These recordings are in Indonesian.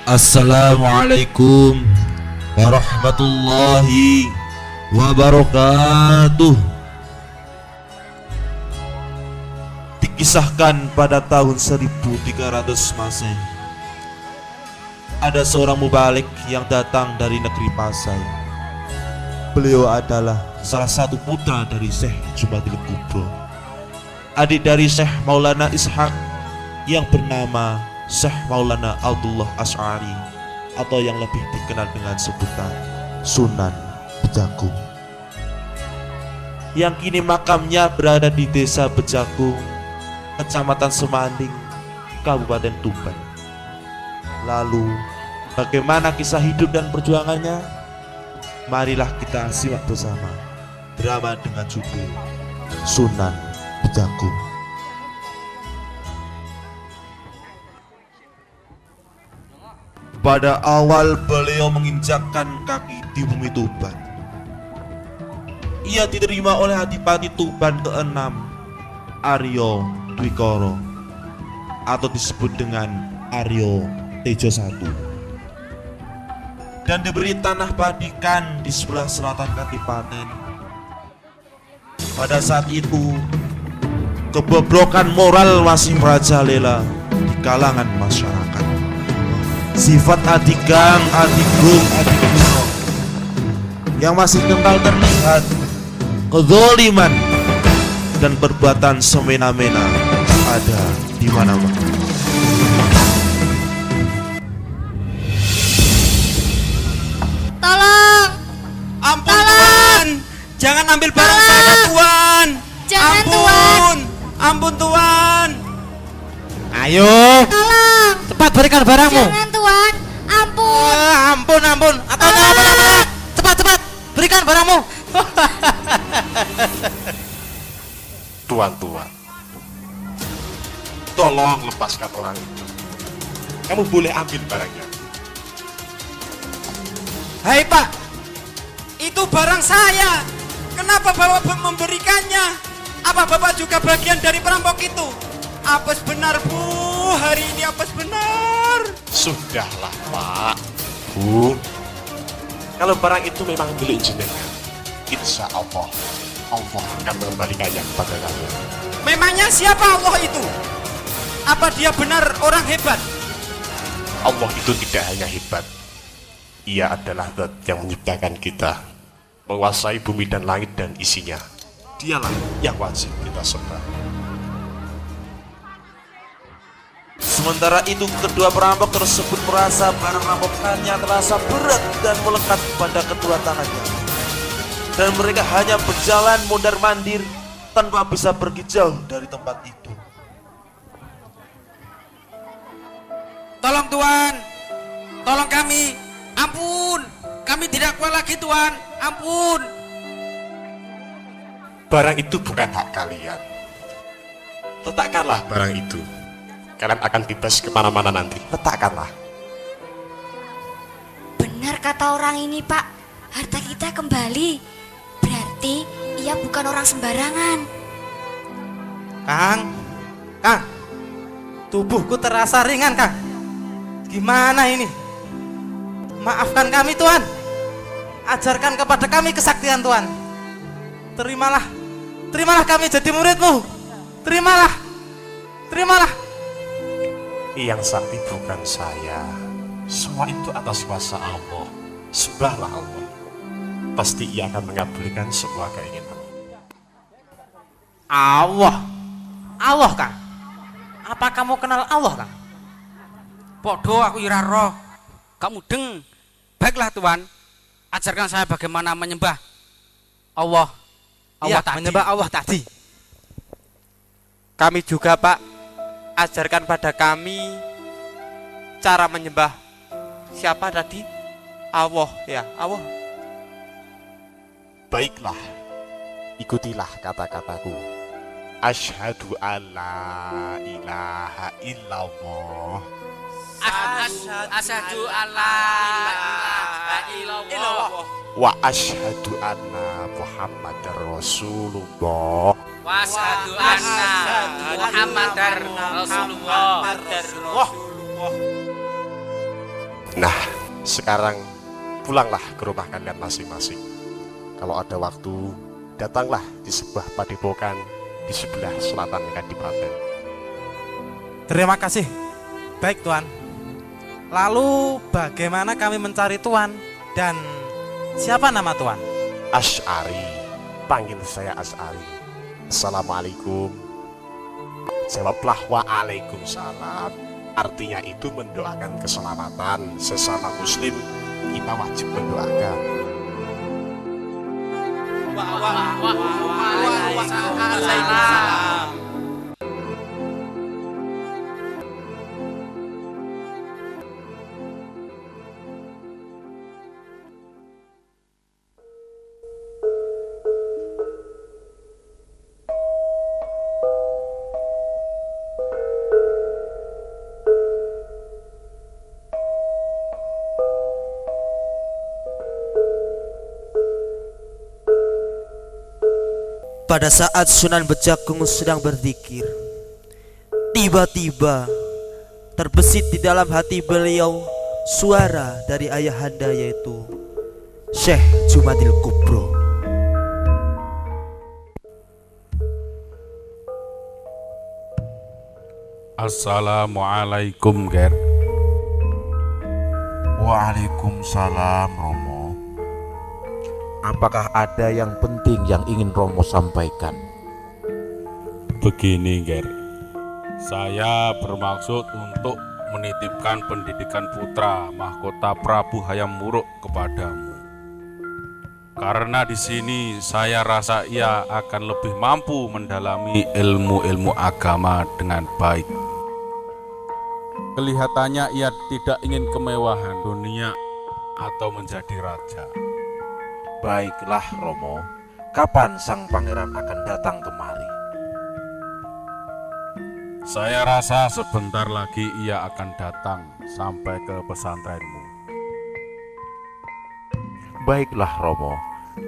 Assalamualaikum warahmatullahi wabarakatuh. Dikisahkan pada tahun 1300 Masehi, ada seorang mubalik yang datang dari negeri Pasai. Beliau adalah salah satu putra dari Syekh Jumadil Kubro, adik dari Syekh Maulana Ishaq yang bernama Syekh Maulana Abdullah Asy'ari, atau yang lebih dikenal dengan sebutan Sunan Bejagung, yang kini makamnya berada di Desa Bejagung, Kecamatan Semanding, Kabupaten Tuban. Lalu, bagaimana kisah hidup dan perjuangannya? Marilah kita simak bersama drama dengan judul Sunan Bejagung. Pada awal beliau menginjakkan kaki di bumi Tuban, ia diterima oleh Adipati Tuban ke-6, Aryo Dwikoro, atau disebut dengan Aryo Tejo I, dan diberi tanah padikan di sebelah selatan Kadipaten. Pada saat itu, kebobrokan moral masih merajalela di kalangan masyarakat. Sifat adigang, adigung, adikuno yang masih kental terlihat, kezaliman dan perbuatan semena-mena ada di mana-mana. Tolong! Ampun, Tolong! Tuan! Jangan ambil barang saya, Tuan! Jangan, ampun! Tuan! Ampun, Tuan! Ayo, Tolong! cepat berikan barangmu. Jangan, Tuan! Ampun! Ampun. Atau apa? Cepat, berikan barangmu. Tuan, tolong lepaskan orang itu. Kamu boleh ambil barangnya. Hai Pak, itu barang saya. Kenapa Bapak memberikannya? Apa Bapak juga bagian dari perampok itu? Apes benar Bu, hari ini apes benar. Sudahlah Pak, Bu. Kalau barang itu memang milik jenengan, insya Allah akan mengembalikannya kepada kamu. Memangnya siapa Allah itu? Apa dia benar orang hebat? Allah itu tidak hanya hebat, Ia adalah Zat yang menciptakan kita, menguasai bumi dan langit dan isinya. Dialah yang wajib kita sembah. Sementara itu, kedua perampok tersebut merasa barang rampokannya terasa berat dan melekat pada kedua tangannya, dan mereka hanya berjalan mondar-mandir tanpa bisa pergi jauh dari tempat itu. Tolong Tuan, tolong kami. Ampun, kami tidak kuat lagi Tuan. Ampun. Barang itu bukan hak kalian. Letakkanlah barang itu. Kalian akan bebas kemana-mana nanti. Letakkanlah. Benar kata orang ini, Pak. Harta kita kembali. Berarti ia bukan orang sembarangan. Kang, tubuhku terasa ringan, Kang. Gimana ini? Maafkan kami, Tuan. Ajarkan kepada kami kesaktian, Tuan. Terimalah kami jadi muridmu. Terimalah. Yang sakti bukan saya. Semua itu atas kuasa Allah. Sembahlah Allah. Pasti Ia akan mengabulkan semua keinginan. Allah, Kang. Apa kamu kenal Allah, Kang? Podo aku ira roh. Kamu deng. Baiklah Tuan, ajarkan saya bagaimana menyembah Allah. Iya, Tadi. menyembah Allah tadi. Kami juga, Pak, ajarkan pada kami cara menyembah siapa tadi? Allah, ya, Allah. Baiklah, ikutilah kata-kataku. Asyhadu alla ilaha illallah. Asyhadu alla ilaha illallah Wa asyhadu anna Muhammadar Rasulullah. wa asyhadu anna Muhammadar Rasulullah. Nah, sekarang pulanglah ke rumah kalian masing-masing. Kalau ada waktu, datanglah di sebuah padepokan di sebelah selatan Kadipaten. Terima kasih. Baik Tuan. Lalu bagaimana kami mencari Tuan? Dan siapa nama Tuan? Asy'ari, panggil saya Asy'ari. Assalamualaikum. Jawablah waalaikumsalam. Artinya itu mendoakan keselamatan. Sesama muslim kita wajib mendoakan. Waalaikumsalam. Pada saat Sunan Bejagung sedang berzikir, tiba-tiba terbesit di dalam hati beliau suara dari ayahanda, yaitu Syekh Jumadil Kubro. Assalamualaikum, Ger. Waalaikumsalam, Romo. Apakah ada yang penting yang ingin Romo sampaikan? Begini, Ger. Saya bermaksud untuk menitipkan pendidikan putra mahkota Prabu Hayam Wuruk kepadamu. Karena di sini saya rasa ia akan lebih mampu mendalami ilmu-ilmu agama dengan baik. Kelihatannya ia tidak ingin kemewahan dunia atau menjadi raja. Baiklah, Romo. Kapan sang pangeran akan datang kemari? Saya rasa sebentar lagi ia akan datang sampai ke pesantrenmu. Baiklah, Romo.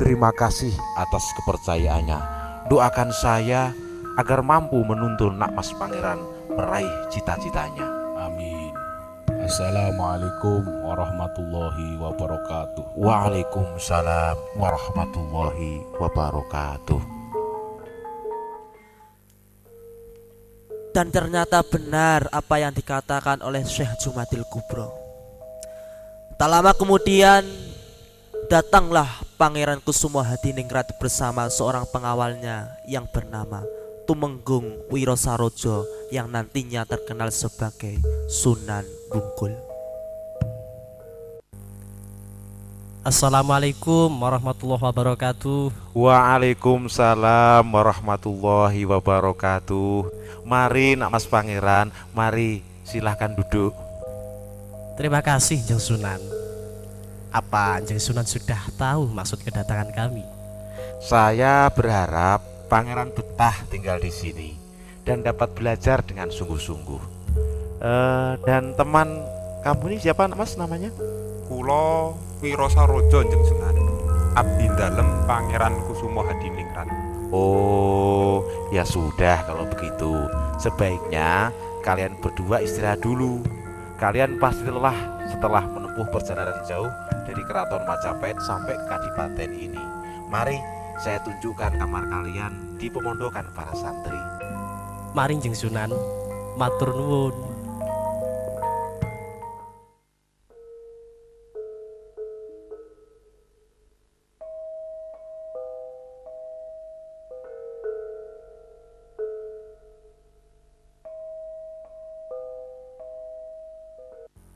Terima kasih atas kepercayaannya. Doakan saya agar mampu menuntun Nak Mas Pangeran meraih cita-citanya. Amin. Assalamualaikum warahmatullahi wabarakatuh. Waalaikumsalam warahmatullahi wabarakatuh. Dan ternyata benar apa yang dikatakan oleh Syekh Jumadil Kubro. Tak lama kemudian datanglah Pangeran Kusumo Hadiningrat bersama seorang pengawalnya yang bernama Tumenggung Wirosarojo, yang nantinya terkenal sebagai Sunan Bungkul. Assalamualaikum warahmatullahi wabarakatuh. Waalaikumsalam warahmatullahi wabarakatuh. Mari Nak Mas Pangeran, mari silahkan duduk. Terima kasih Jeng Sunan. Apa Jeng Sunan sudah tahu maksud kedatangan kami? Saya berharap Pangeran betah tinggal di sini dan dapat belajar dengan sungguh-sungguh. Dan teman kamu ini siapa, Mas, namanya? Kulo Wirosarojo Jeng Sunan, abdi dalem Pangeran Kusumo Hadiningrat. Oh, ya sudah kalau begitu. Sebaiknya kalian berdua istirahat dulu. Kalian pasti lelah setelah menempuh perjalanan jauh dari Keraton Majapahit sampai ke Kadipaten ini. Mari saya tunjukkan kamar kalian di pemondokan para santri. Mari Jeng Sunan, matur nuwun.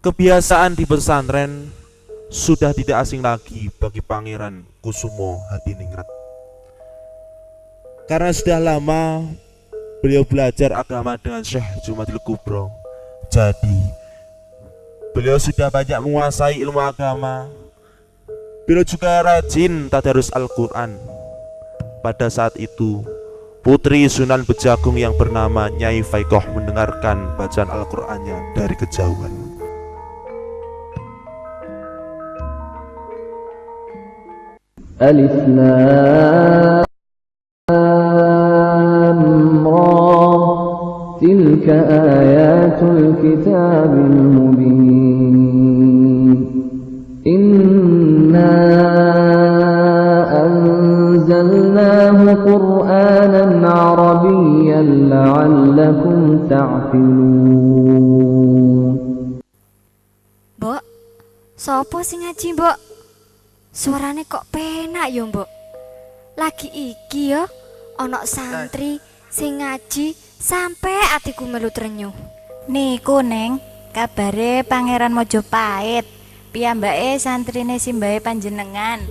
Kebiasaan di pesantren sudah tidak asing lagi bagi Pangeran Kusumo Hadiningrat. Karena sudah lama beliau belajar agama dengan Syekh Jumadil Kubro, jadi beliau sudah banyak menguasai ilmu agama. Beliau juga rajin tadarus Al-Quran. Pada saat itu, putri Sunan Bejagung yang bernama Nyai Faikoh mendengarkan bacaan Al-Qurannya dari kejauhan. Alif Lam Ra, tilka ayatul kitabil mubin. قرآنا عربيا لعلكم تعقلون. Mbok, sopo sing ngaji, Mbok? Suarane kok penak ya, Mbok. Lagi iki ya ana santri sing ngaji sampe atiku melu trenyuh. Niku Neng, kabare Pangeran Mojopait. Piyambake santrine simbahe panjenengan.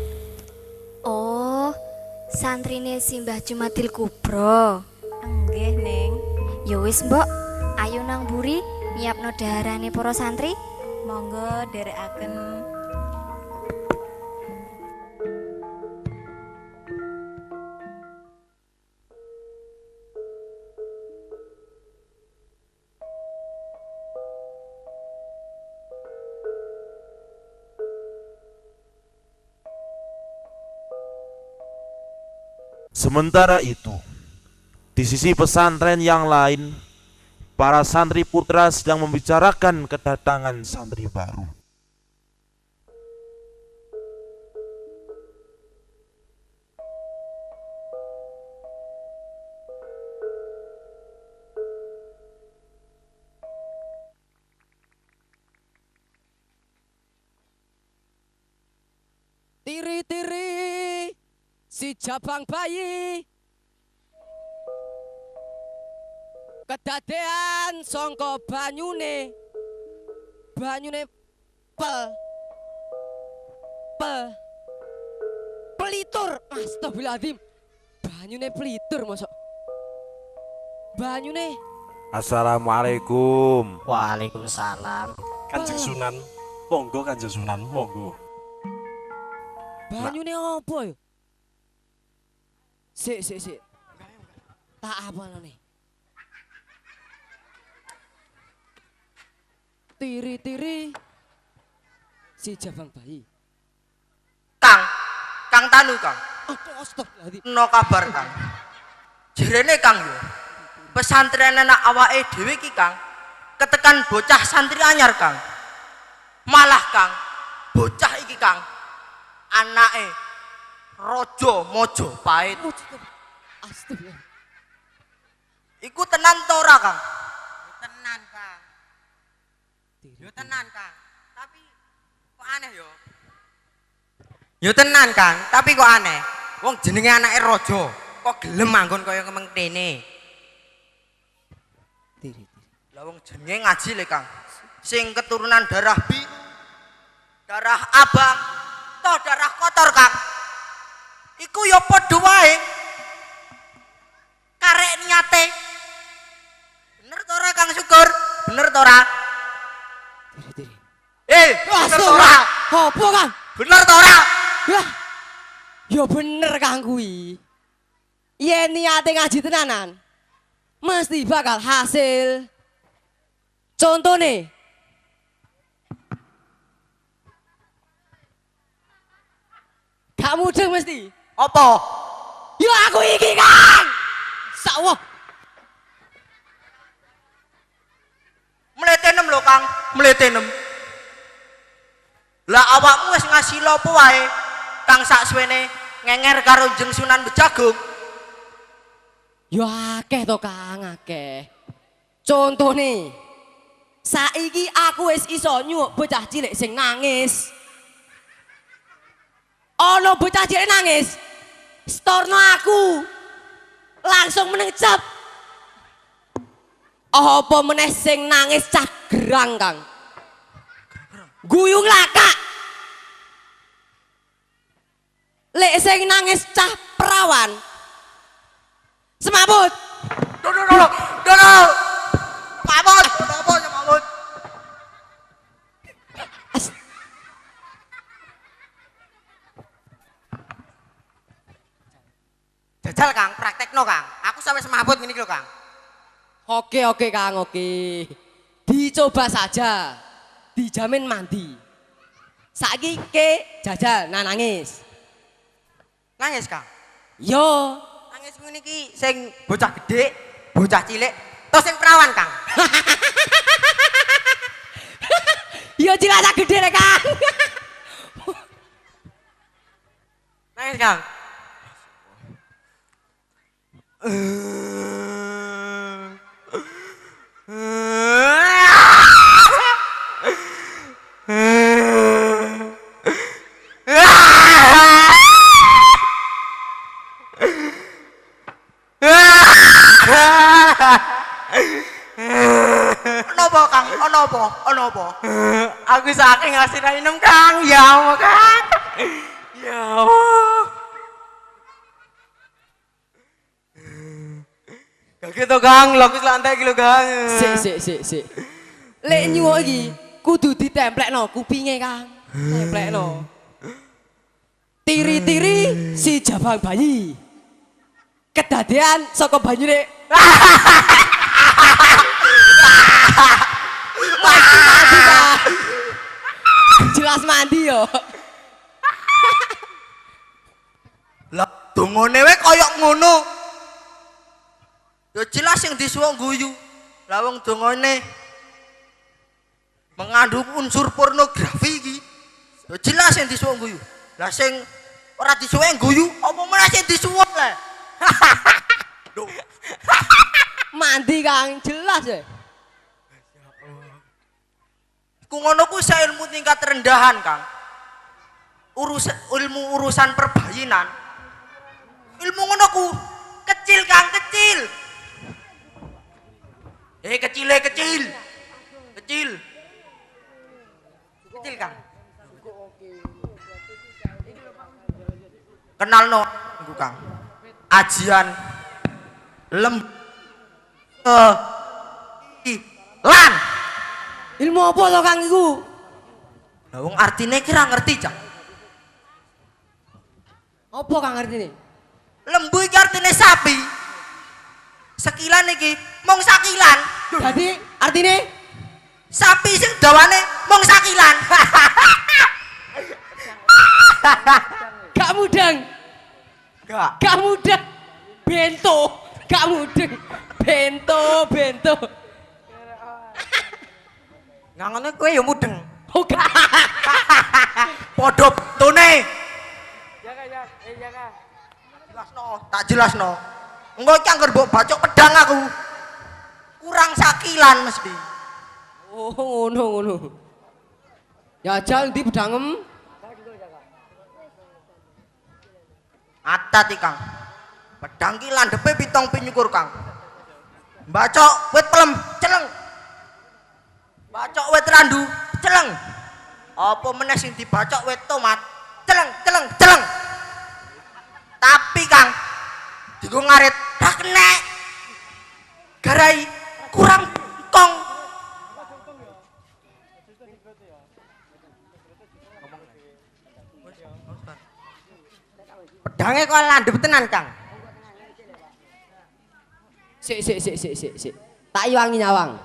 Oh, santrine Simbah Jumadil Kubro. Nggih, Neng. Ya wis, Mbok. Ayo nang mburi nyiapno daharane para santri. Monggo derekaken. Sementara itu, di sisi pesantren yang lain, para santri putra sedang membicarakan kedatangan santri baru. Tiri-tiri si jabang bayi kedadean songko banyune pelitur. Astagfirullahaladzim, banyune pelitur mosok banyune. Assalamualaikum. Waalaikumsalam. Kanjeng Sunan, monggo Kanjeng Sunan, monggo. Banyune apa yo? Sik. Tak apa nih. Tiri-tiri si jabang bayi. Kang Tanu, Kang. Astagfirullahaladzim. No kabar, Kang. Jerene Kang yo. Pesantren anak awake dhewe iki, Kang. Ketekan bocah santri anyar, Kang. Malah, Kang, bocah iki, Kang, anake Raja Mojopait. Astagfirullah. Iku tenan to ora, Kang? Tenan, Kang. Yo tenan, Kang. Tapi kok aneh yo? Yo tenan, Kang, tapi kok aneh. Wong jenenge anake raja, kok gelem manggon kaya kemengkene. Lah wong jenenge ngaji le, Kang. Sing keturunan darah biru, darah abang, toh darah kotor, Kang. Iku yo padha wae. Karek niate. Bener to ora, Kang Syukur? Bener to ora? Bener to ora? Apa, Kang? Bener to ora? Lah. Ya bener, Kang kuwi. Yen niate ngaji tenanan, mesti bakal hasil. Contone gak mudeng mesti. Apa? Ya aku iki, Kang. Sawah. Mletenem lho, Kang, mletenem. Lah awakmu wis ngasih lopo wae, Kang, saksuwene ngenger karo Jeng Sunan Bejagung. Ya akeh to, Kang, akeh. Contone saiki aku wis iso nyuk bocah cilik sing nangis. Ono bocah cilik nangis, storno aku langsung menengcep. Apa meneh sing nangis cah gerang, Kang. Guyung lakak. Lek sing nangis cah perawan. Semaput. Dono. Semaput. Apa semaput? Jajal, Kang, praktekno, Kang. Aku sampai semaput ngene iki lho, Kang. Oke, Kang, oke. Dicoba saja. Dijamin mandi. Saiki ke jajal nangis. Nangis, Kang? Yo. Nangis ngene iki sing bocah gede, bocah cilik, terus sing perawan, Kang. Yo cilacak gede le, Kang. Nangis, Kang. Ono Kang? Ono apa? Aku saking ngasih inem Kang. Ya Allah Kang. Ya Allah. Gak gitu Kang, lho aku lantai iki lho Kang. Sik. Lek nyuwuk iki kudu ditemplekno kupinge Kang. Templekno. Tiri-tiri si jabang bayi. Kedadean saka banyune. Mandi, Kang. Jelas mandi yo. Lah dongone wae koyo ngono. Ya jelas yang disuwung guyu. Lah wong dongane mengandung unsur pornografi iki. Ya jelas yang disuwung guyu. Lah sing ora disuwung guyu, apa meneh sing disuwung le? Mandi Kang, jelas ya. Ku ngono ku ilmu tingkat rendahan Kang. Ilmu urusan perbayinan. Ilmu ngono ku kecil Kang, kecil. Kecil. Kecil Kang. Kenal no iku Kang. Ajian lan. Ilmu apa to Kang iku? Lah wong artine kira ngerti Cak. Apa Kang artine? Lembu iki artine sapi. Sekilan iki mung sakilan. Dadi artine sapi sing dawane mung sakilan. Gak mudeng. Gak mudeng. Bento. Gak mudeng. Bento. Ngangone kowe ya mudeng. Oh gak. Padha bentone. Tak jelasno. Engko iki anggere mbok bacok pedang aku. Kurang sakilan mesti. Oh ngono. Ya jal ndi pedangem? Atat iki Kang. Pedang ki landhepe 7 pinyukur Kang. Bacok wit pelem celeng. Bacok wit randu celeng. Apa meneh sing dibacok wit tomat celeng. Tapi Kang digo ngarit ra kenek. Garai kurang kong. Pedange kok landhep tenan Kang. Sik. Tak iwangi nyawang.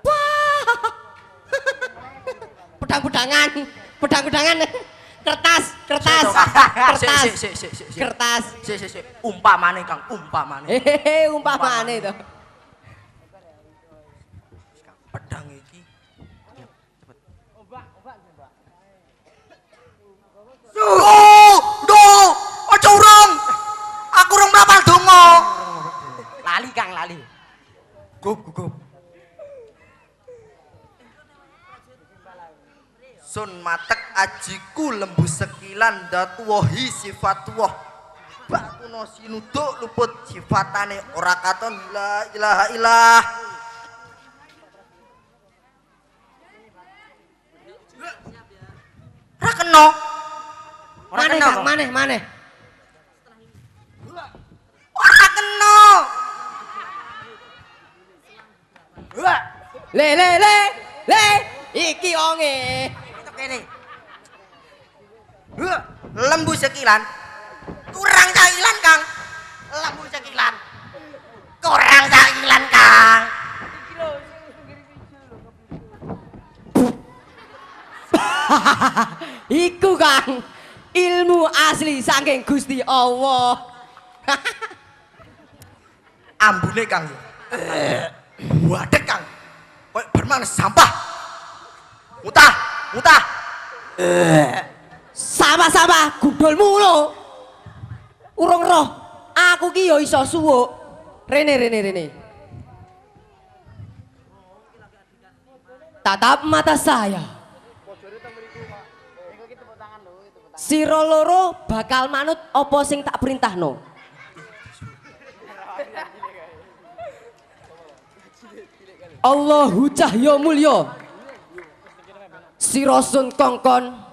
Wah. Pedang-pedangan. Kertas. Sik. Umpamane Kang, umpamane. Umpamane to. Pedang iki. Duh, aja urung. Aku urung mrapal donga. Lali Kang, lali. Gugup. Sun matek ajiku lembu sekilan datuwahi sifatuwah. Bakuna sinuduk luput sifatane ora katon la ilaha illallah. Ora kena. Maneh. Ora kena. Le. Iki onge. Kene. Lembu sekilan. Kurang sakilan Kang. Lembu sekilan. Kurang sakilan Kang. Iku Kang. Ilmu asli saking Gusti Allah. Ambune Kang. Wadek Kang. Kok bermana sampah. Mutah. Sampah gundul mulu. Urung roh Aku ki yo iso suwuk. Rene. Tatap mata saya. Sira loro bakal manut apa sing tak perintahno. Allahu cahya mulya. Sira sun kongkon.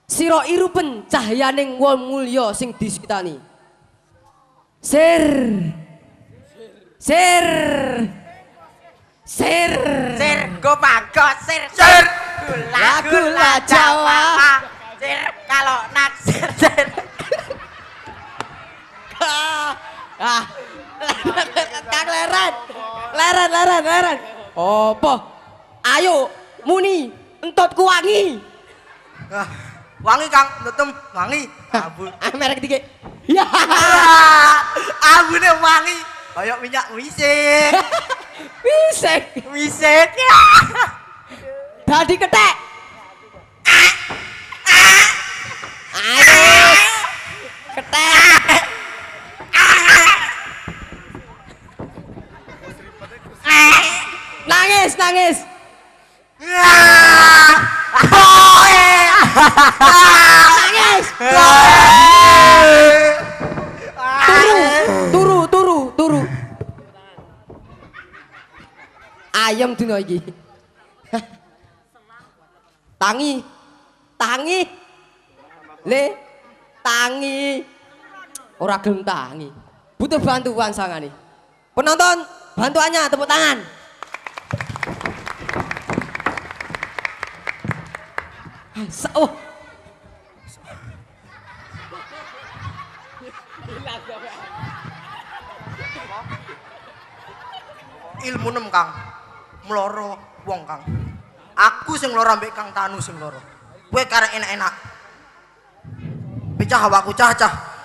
Sira irupen cahyaning wong mulya sing disitani. Sir Go pagos sir gula Jawa sir kalau naksir sir Kang leren. Apa? Ayo muni entotku wangi. Wangi Kang, nutum wangi. Merek dikit. Ya. Abune wangi. Kayak minyak wisik. Wisik. Dadi ketek. Ayo. Ketek. Nangis. Nangis. Turu. Ayam dino iki. Tangi. Tangi. Ora gelem tangi. Butuh bantuan sangane. Penonton, bantuannya tepuk tangan. Oh. Ilmu nem Kang. Mloro wong Kang. Aku sing loro ambek Kang Tanu sing loro. Kowe karek enak-enak. Pecah awakku cah.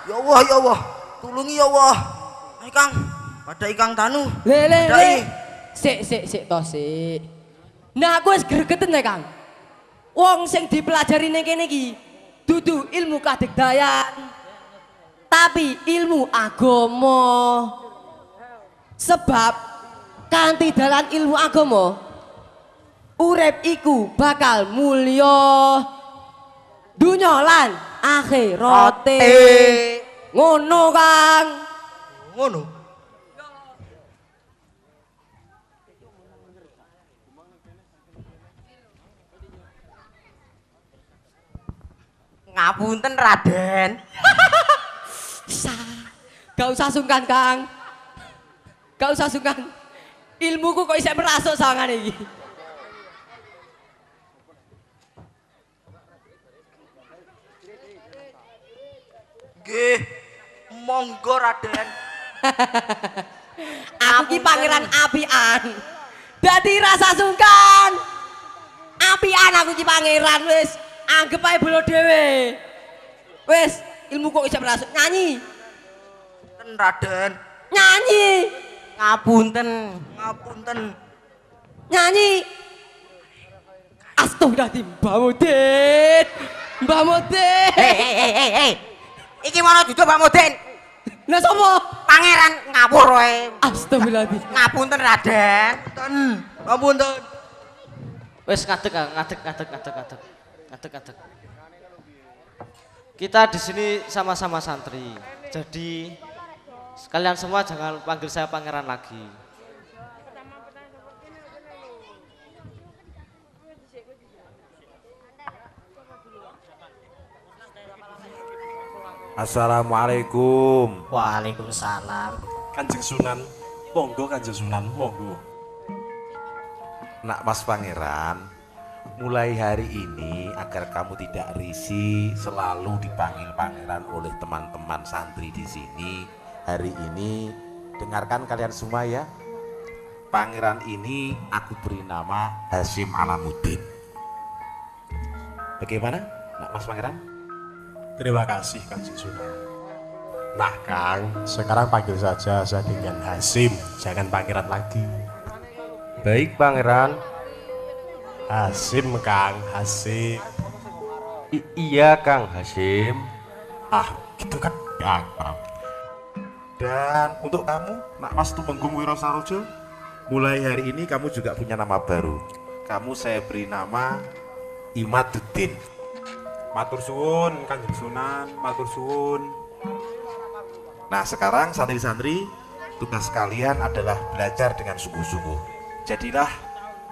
Ya Allah. Tulungi ya Allah. Ayo Kang, padai Kang Tanu. Le. Sik to. Nah, aku wis gregeten ya Kang. Wong sing dipelajari ning kene iki dudu ilmu kadegdayan, tapi ilmu agama. Sebab kanthi dalan ilmu agama urip iku bakal mulya dunya lan akhirate. Ngono Kang. Ngono. Ngapunten Raden. Gak usah sungkan Kang. Ilmuku kok isek merasuk sawangane iki. Nggih, monggo Raden. Aku ki pangeran apian. Dadi rasa sungkan. Apian aku ki pangeran wis. Anggap ae bolo dhewe. Wis, ilmu kok isek merasuk. Nyanyi. Ten Raden. Nyanyi. Ngapunten. Nyanyi. Astagfirullahaladzim, Mbak Modin. Hei. Iki mana duduk Mbak Modin? Lah sapa? Pangeran ngawur wae. Astagfirullahaladzim. Ngapunten Raden. Ngapunten. Wes ngadeg. Kita di sini sama-sama santri. Jadi kalian semua jangan panggil saya pangeran lagi. Assalamualaikum. Waalaikumsalam. Kanjeng Sunan, monggo Kanjeng Sunan, monggo. Nak Mas Pangeran, mulai hari ini agar kamu tidak risih selalu dipanggil pangeran oleh teman-teman santri di sini. Hari ini dengarkan kalian semua ya. Pangeran ini aku beri nama Hasyim Alamuddin. Bagaimana, Nak Mas Pangeran? Terima kasih Kanjeng Sunan. Nah Kang, sekarang panggil saja saya dengan Hasyim, jangan pangeran lagi. Baik Pangeran. Hasyim Kang, Hasyim. Iya Kang Hasyim. Ah gitu kan Kang. Dan untuk kamu, Nak Mas Tumenggung Wiro Sarojo, mulai hari ini kamu juga punya nama baru. Kamu saya beri nama Imaduddin. Matur suwun Kanjeng Sunan, matur suwun. Nah sekarang santri-santri, tugas kalian adalah belajar dengan sungguh-sungguh. Jadilah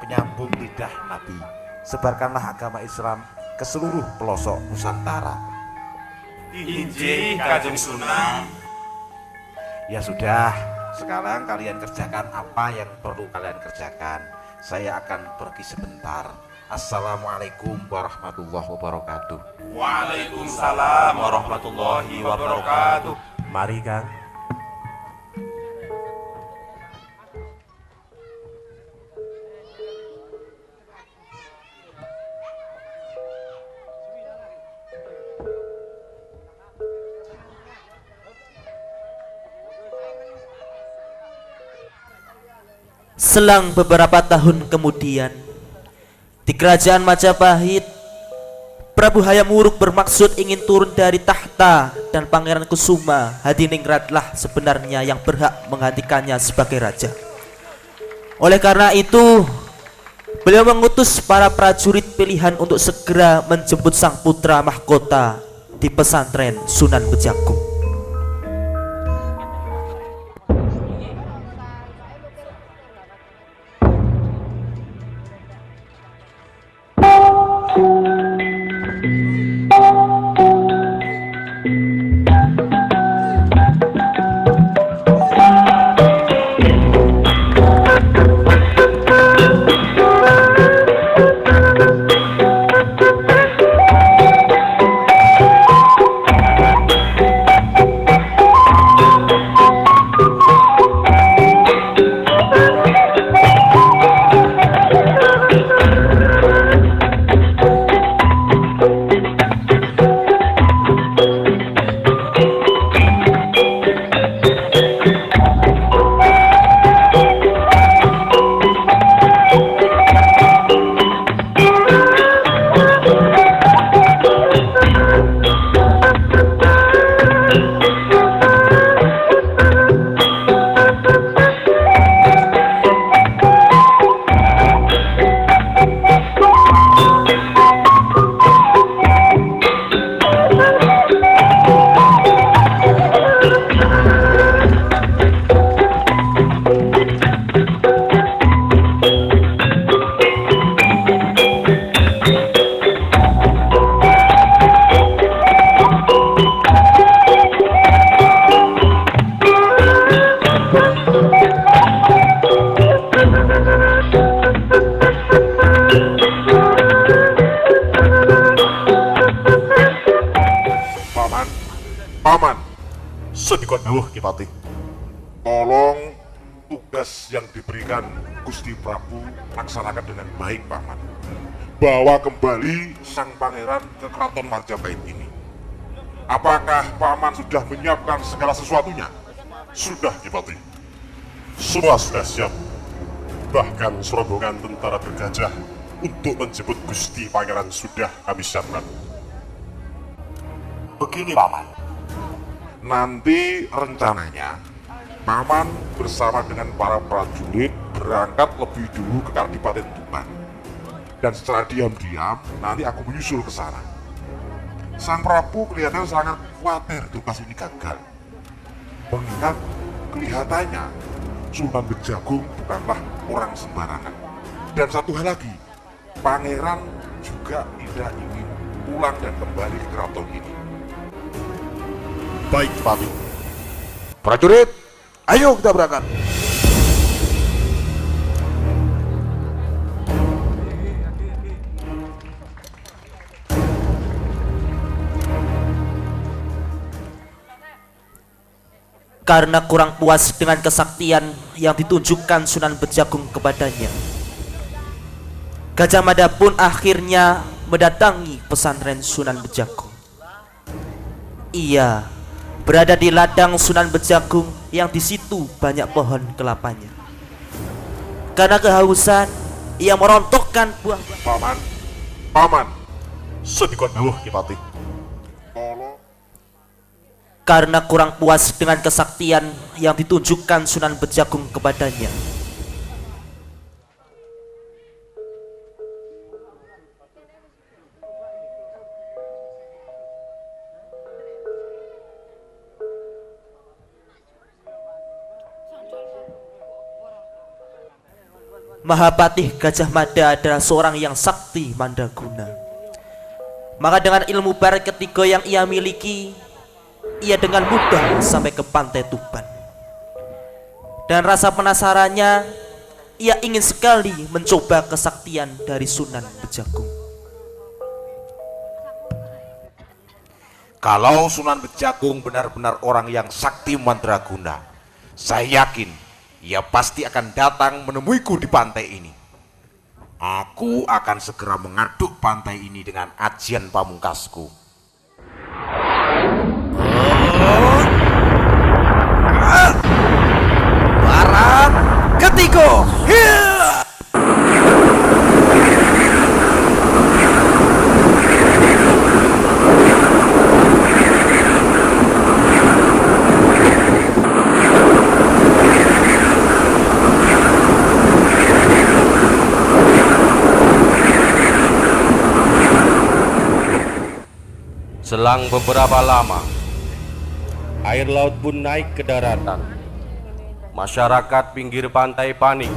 penyambung lidah Nabi. Sebarkanlah agama Islam ke seluruh pelosok Nusantara. Injih Kanjeng Sunan. Ya sudah, sekarang kalian kerjakan apa yang perlu kalian kerjakan. Saya akan pergi sebentar. Assalamualaikum warahmatullahi wabarakatuh. Waalaikumsalam warahmatullahi wabarakatuh. Mari Kang. Selang beberapa tahun kemudian, di kerajaan Majapahit, Prabu Hayam Wuruk bermaksud ingin turun dari tahta dan Pangeran Kusuma Hadiningratlah sebenarnya yang berhak menggantikannya sebagai raja. Oleh karena itu, beliau mengutus para prajurit pilihan untuk segera menjemput sang putra mahkota di pesantren Sunan Bejagung. Paman, sedikit dawuh Kipati. Tolong tugas yang diberikan Gusti Prabu laksanakan dengan baik, Paman. Bawa kembali sang pangeran ke keraton Majapahit ini. Apakah Paman sudah menyiapkan segala sesuatunya? Sudah, Kipati. Semua sudah siap. Bahkan serombongan tentara bergajah untuk menjemput Gusti Pangeran sudah kami siapkan. Begini, Paman. Nanti rencananya Paman bersama dengan para prajurit berangkat lebih dulu ke Kadipaten Tuban. Dan secara diam-diam nanti aku menyusul ke sana. Sang Prabu kelihatan sangat khawatir tugas ini gagal. Mengingat kelihatannya Sunan Bejagung bukanlah orang sembarangan. Dan satu hal lagi, Pangeran juga tidak ingin pulang dan kembali ke keraton ini. Baik, Pati. Prajurit, ayo kita berangkat. Karena kurang puas dengan kesaktian yang ditunjukkan Sunan Bejagung kepadanya, Gajah Mada pun akhirnya mendatangi pesantren Sunan Bejagung. Ia berada di ladang Sunan Bejagung yang di situ banyak pohon kelapanya. Karena kehausan, ia merontokkan buah. Paman, sedikit dawuh Kipati. karena kurang puas dengan kesaktian yang ditunjukkan Sunan Bejagung kepadanya. Mahapatih Gajah Mada adalah seorang yang sakti mandraguna. Maka dengan ilmu barat ketiga yang ia miliki, ia dengan mudah sampai ke pantai Tuban. Dan rasa penasarannya, ia ingin sekali mencoba kesaktian dari Sunan Bejagung. Kalau Sunan Bejagung benar-benar orang yang sakti mandraguna, saya yakin ia pasti akan datang menemuiku di pantai ini. Aku akan segera mengaduk pantai ini dengan ajian pamungkasku. Barat ketiga. Selang beberapa lama, air laut pun naik ke daratan. Masyarakat pinggir pantai panik.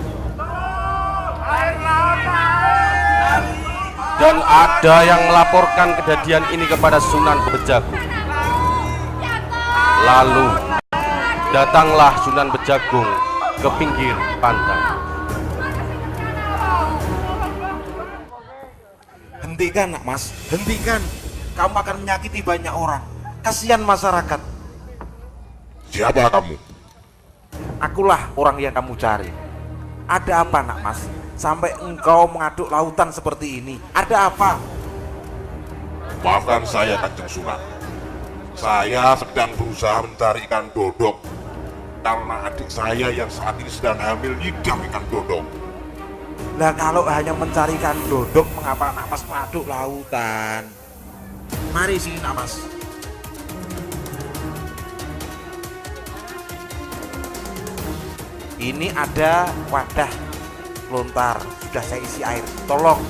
Dan ada yang melaporkan kejadian ini kepada Sunan Bejagung. Lalu datanglah Sunan Bejagung ke pinggir pantai. Hentikan, nak Mas, hentikan. Kamu akan menyakiti banyak orang. Kasihan masyarakat. Siapa kamu? Akulah orang yang kamu cari. Ada apa, nak Mas? Sampai engkau mengaduk lautan seperti ini. Ada apa? Maafkan saya, Kanjeng Sunan. Saya sedang berusaha mencari ikan dodok karena adik saya yang saat ini sedang hamil ngidam ikan dodok. Lah kalau hanya mencari ikan dodok, mengapa nak Mas mengaduk lautan? Mari sini, nak Mas. Ini ada wadah lontar, sudah saya isi air. Tolong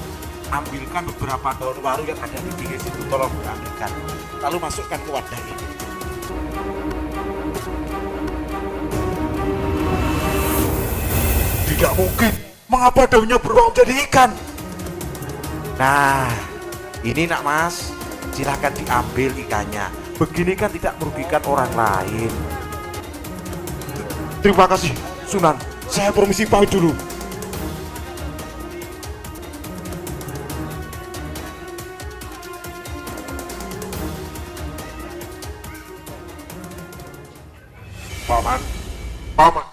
ambilkan beberapa daun waru yang ada di pinggir situ, tolong ambilkan. Lalu masukkan ke wadah ini. Tidak mungkin. Mengapa daunnya berubah menjadi ikan? Nah, ini, nak Mas. Silahkan diambil ikannya. Begini kan tidak merugikan orang lain. Terima kasih, Sunan. Saya permisi pamit dulu. Paman, Paman.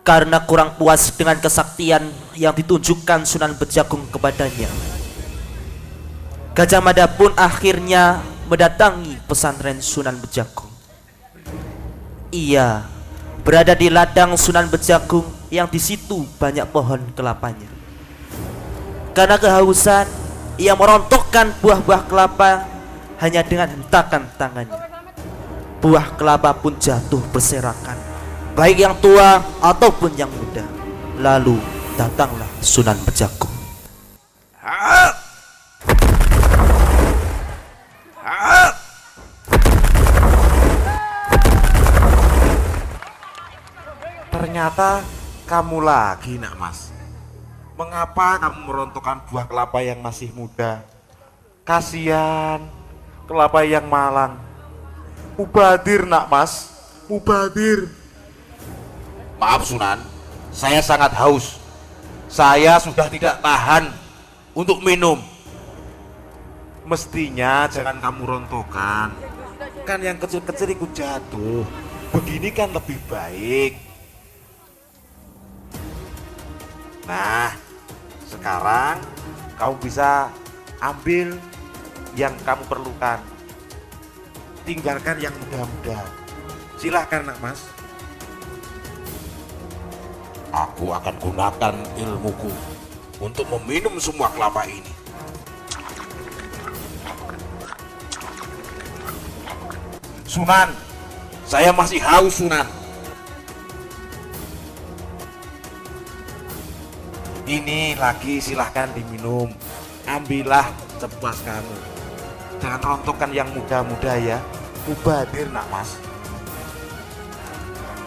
Karena kurang puas dengan kesaktian yang ditunjukkan Sunan Bejagung kepadanya, Gajah Mada pun akhirnya mendatangi pesantren Sunan Bejagung. Ia berada di ladang Sunan Bejagung yang di situ banyak pohon kelapanya. Karena kehausan, ia merontokkan buah-buah kelapa hanya dengan hentakan tangannya. Buah kelapa pun jatuh berserakan, baik yang tua ataupun yang muda. Lalu datanglah Sunan Bejagung. Ternyata kamu lagi, nak Mas. Mengapa kamu merontokkan buah kelapa yang masih muda? Kasihan kelapa yang malang. Mubadir, nak Mas. Mubadir. Maaf Sunan, saya sangat haus. Saya sudah tidak tahan untuk minum. Mestinya jangan kamu rontokan. Kan yang kecil-kecil ikut jatuh. Begini kan lebih baik. Nah, sekarang kamu bisa ambil yang kamu perlukan. Tinggalkan yang muda-muda. Silahkan nak mas. Aku akan gunakan ilmuku untuk meminum semua kelapa ini. Sunan, saya masih haus Sunan. Ini lagi silahkan diminum. Ambillah sepuas kamu. Jangan rontokkan yang muda-muda ya. Mubadir nak mas.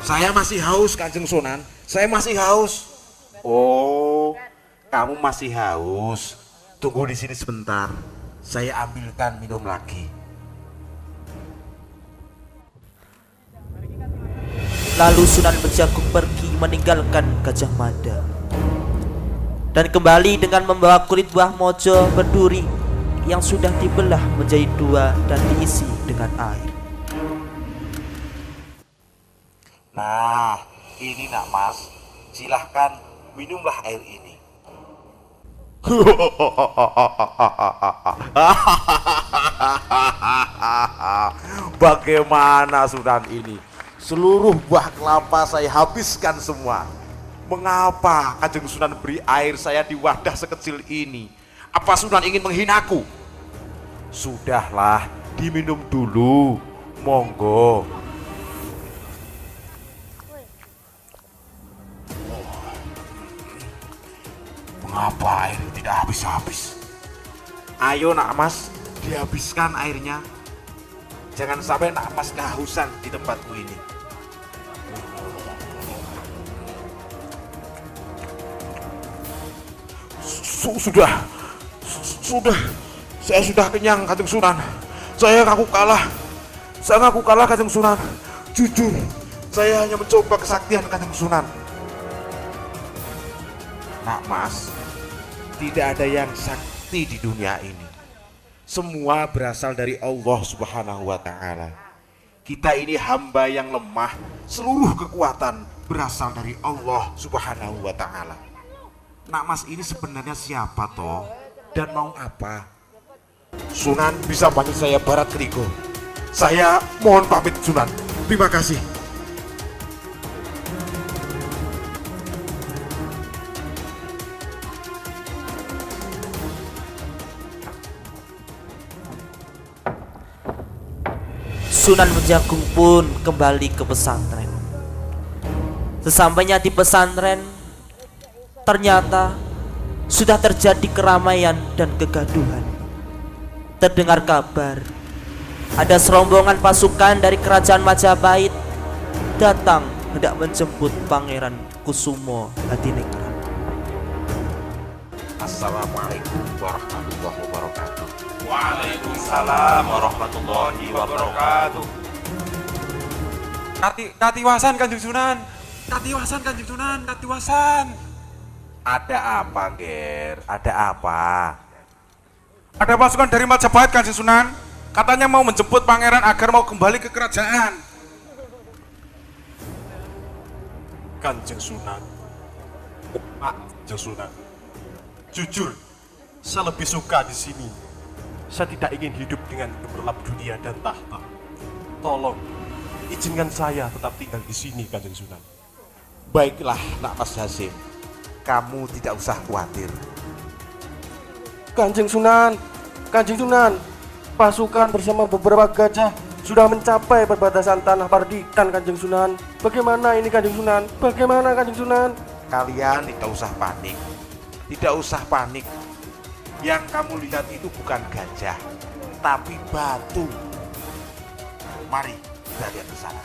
Saya masih haus Kanjeng Sunan. Saya masih haus. Oh, kamu masih haus. Tunggu di sini sebentar. Saya ambilkan minum lagi. Lalu Sunan Bejagung pergi meninggalkan Gajah Mada dan kembali dengan membawa kulit buah mojo berduri yang sudah dibelah menjadi dua dan diisi dengan air. Nah, ini nak mas, silahkan minumlah air ini. Bagaimana Sunan ini? Seluruh buah kelapa saya habiskan semua. Mengapa Kanjeng Sunan beri air saya di wadah sekecil ini? Apa Sunan ingin menghinaku? Sudahlah, diminum dulu. Monggo. Mengapa air tidak habis-habis? Ayo nak mas, dihabiskan airnya. Jangan sampai nak mas kehausan di tempatku ini. Sudah, saya sudah kenyang Kanjeng Sunan. Saya ngaku kalah Kanjeng Sunan. Jujur, saya hanya mencoba kesaktian Kanjeng Sunan. Nak mas, tidak ada yang sakti di dunia ini. Semua berasal dari Allah Subhanahu wa Ta'ala. Kita ini hamba yang lemah. Seluruh kekuatan berasal dari Allah Subhanahu wa Ta'ala. Nak mas ini sebenarnya siapa toh? Dan mau apa? Sunan bisa panggil saya Barat Krigo. Saya mohon pamit Sunan. Terima kasih. Sunan Bejagung pun kembali ke pesantren. Sesampainya di pesantren, ternyata sudah terjadi keramaian dan kegaduhan. Terdengar kabar ada serombongan pasukan dari kerajaan Majapahit datang hendak menjemput Pangeran Kusumo Hadiningrat. Assalamualaikum warahmatullahi wabarakatuh. Waalaikumsalam warahmatullahi wabarakatuh. Katiwasan Kanjeng Sunan. Katiwasan Kanjeng Sunan, katiwasan. Ada apa, Ger? Ada apa? Ada pasukan dari Majapahit Kanjeng Sunan. Katanya mau menjemput pangeran agar mau kembali ke kerajaan. Kanjeng Sunan. Pak Kanjeng Sunan. Jujur, saya lebih suka di sini. Saya tidak ingin hidup dengan gemerlap dunia dan tahta. Tolong, izinkan saya tetap tinggal di sini, Kanjeng Sunan. Baiklah, nak Mas Hasim. Kamu tidak usah khawatir. Kanjeng Sunan, pasukan bersama beberapa gajah sudah mencapai perbatasan tanah Pardikan, Kanjeng Sunan. Bagaimana ini, Kanjeng Sunan? Bagaimana, Kanjeng Sunan? Kalian tidak usah panik. Tidak usah panik. Yang kamu lihat itu bukan gajah, tapi batu. Mari kita lihat ke sana.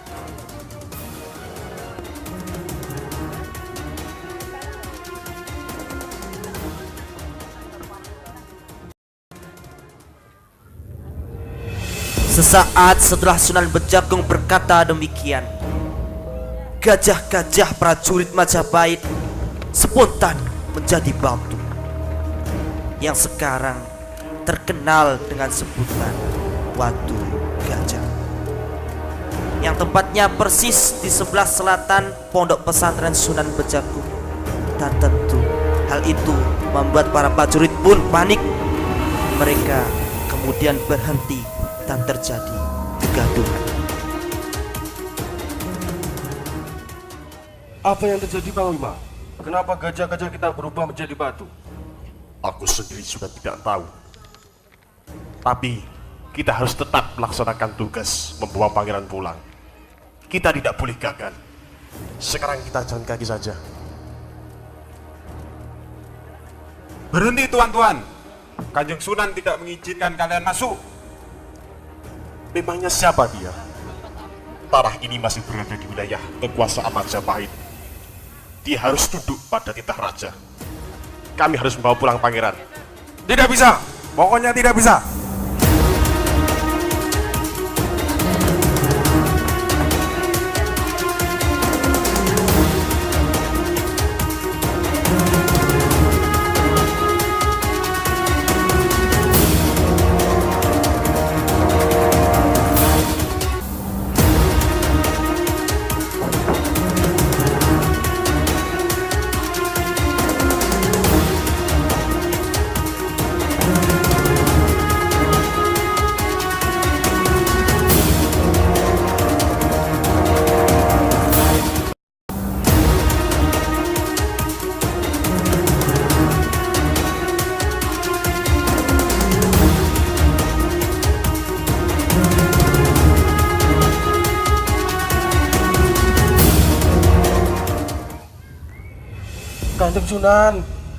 Sesaat setelah Sunan Bejagung berkata demikian, gajah-gajah prajurit Majapahit spontan menjadi batu yang sekarang terkenal dengan sebutan Watu Gajah, yang tempatnya persis di sebelah selatan pondok pesantren Sunan Bejagung dan tentu Hal itu membuat para prajurit pun panik. Mereka kemudian berhenti dan terjadi kegaduhan. Apa yang terjadi, Panglima? Kenapa gajah-gajah kita berubah menjadi batu? Aku sendiri sudah tidak tahu. Tapi kita harus tetap melaksanakan tugas membawa pangeran pulang. Kita tidak boleh gagal. Sekarang kita jalan kaki saja. Berhenti tuan-tuan. Kanjeng Sunan tidak mengizinkan kalian masuk. Memangnya siapa dia? Tanah ini masih berada di wilayah kekuasaan Majapahit. Dia harus duduk pada titah raja. Kami harus membawa pulang pangeran. Tidak bisa. Pokoknya tidak bisa.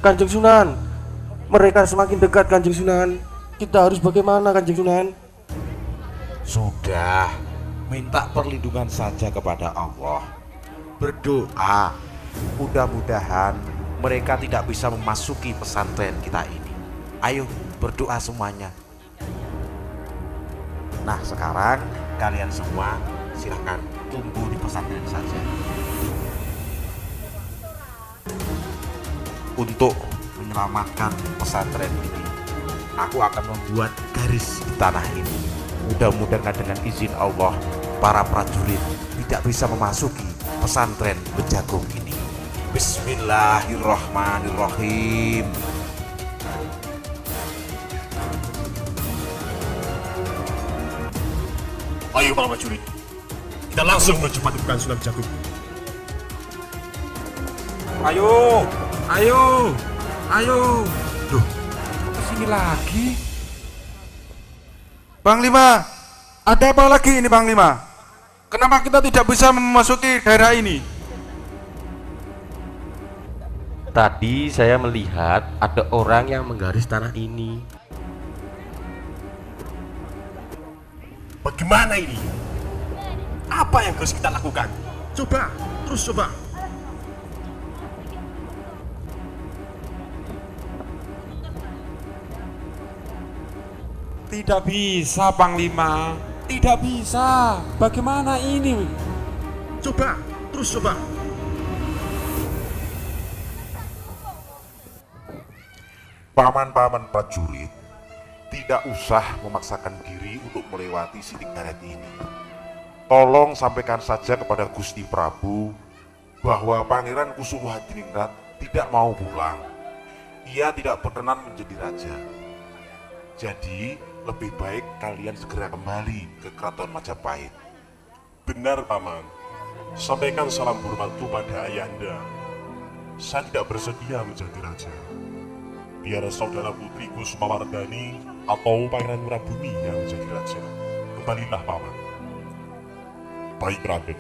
Kanjeng Sunan, mereka semakin dekat, Kanjeng Sunan. Kita harus bagaimana, Kanjeng Sunan? Sudah, minta perlindungan saja kepada Allah. Berdoa, mudah-mudahan mereka tidak bisa memasuki pesantren kita ini. Ayo berdoa semuanya. Nah sekarang kalian semua silahkan tunggu di pesantren saja. Untuk menyelamatkan pesantren ini, aku akan membuat garis di tanah ini. Mudah-mudahan dengan izin Allah, para prajurit tidak bisa memasuki pesantren Bejagung ini. Bismillahirrahmanirrahim. Ayo para prajurit, kita langsung menuju padepokan Sunan Bejagung. Ayo. Duh, kesini lagi. Panglima, ada apa lagi ini Panglima? Kenapa kita tidak bisa memasuki daerah ini? Tadi saya melihat ada orang yang menggaris tanah ini. Bagaimana ini? Apa yang harus kita lakukan? Coba, terus coba. Tidak bisa Panglima, tidak bisa. Bagaimana ini? Coba, terus coba. Paman-paman prajurit, tidak usah memaksakan diri untuk melewati sidik karet ini. Tolong sampaikan saja kepada Gusti Prabu bahwa Pangeran Kusumo Hadiningrat tidak mau pulang. Ia tidak berkenan menjadi raja. Jadi, lebih baik kalian segera kembali ke Keraton Majapahit. Benar, Paman. Sampaikan salam hormatku pada Ayahanda. Saya tidak bersedia menjadi raja. Biar saudara putriku Sumawardhani atau Pangeran Wirabumi yang menjadi raja. Kembalilah, Paman. Baik, Raden.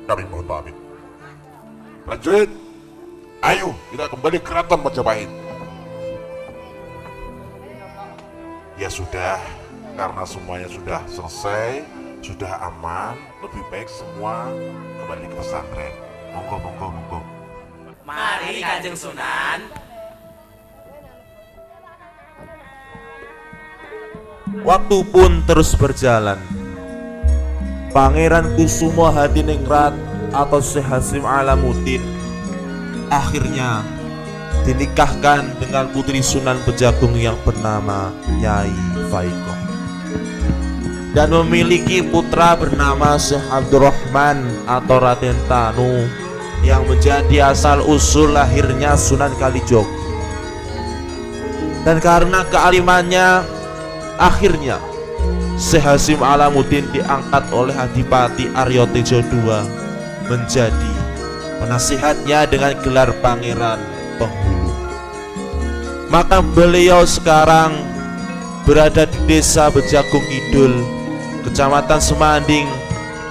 Kami mohon pamit. Prajurit, ayo kita kembali ke Keraton Majapahit. Ya sudah, karena semuanya sudah selesai, sudah aman, lebih baik semua kembali ke pesantren. Monggo. Mari Kanjeng Sunan. Waktu pun terus berjalan. Pangeran Kusumo Hadiningrat atau Syekh Hasyim Alamuddin akhirnya dinikahkan dengan putri Sunan Bejagung yang bernama Nyai Faikoh dan memiliki putra bernama Syekh Abdurrahman atau Raden Tanu yang menjadi asal usul lahirnya Sunan Kalijogo. Dan karena kealimannya, akhirnya Syekh Hasyim Alamuddin diangkat oleh Adipati Aryo Tejo II menjadi penasihatnya dengan gelar Pangeran Penghulu. Maka beliau sekarang berada di Desa Bejagung Kidul, Kecamatan Semanding,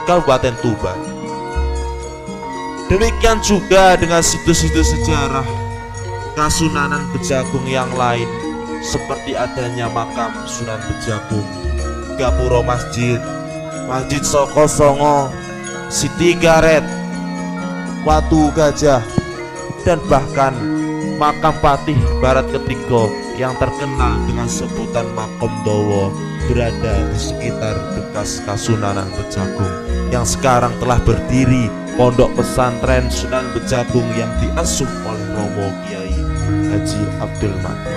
Kabupaten Tuban. Demikian juga dengan situs-situs sejarah Kasunanan Bejagung yang lain, seperti adanya makam Sunan Bejagung, Gapuro Masjid, Masjid Soko Songo, Siti Garet, Watu Gajah, dan bahkan makam Patih Barat Ketiga yang terkenal dengan sebutan Makom Dowo berada di sekitar bekas Kasunanan Bejagung yang sekarang telah berdiri Pondok Pesantren Sunan Bejagung yang diasuh oleh Romo Kiai Haji Abdul Mati.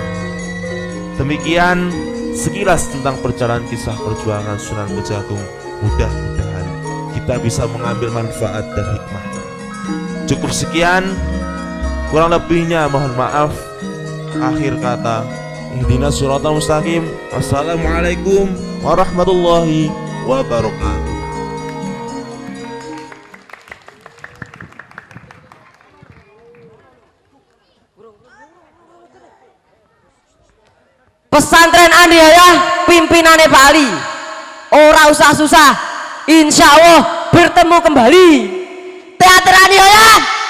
Demikian sekilas tentang perjalanan kisah perjuangan Sunan Bejagung. Mudah-mudahan kita bisa mengambil manfaat dan hikmah. Cukup sekian, kurang lebihnya mohon maaf. Akhir kata, ihdinas siratal mustaqim. Wassalamualaikum warahmatullahi wabarakatuh. Pesantren Aniaya pimpinannya Pak Ali. Ora usah susah, insya Allah bertemu kembali. Teater Aniaya.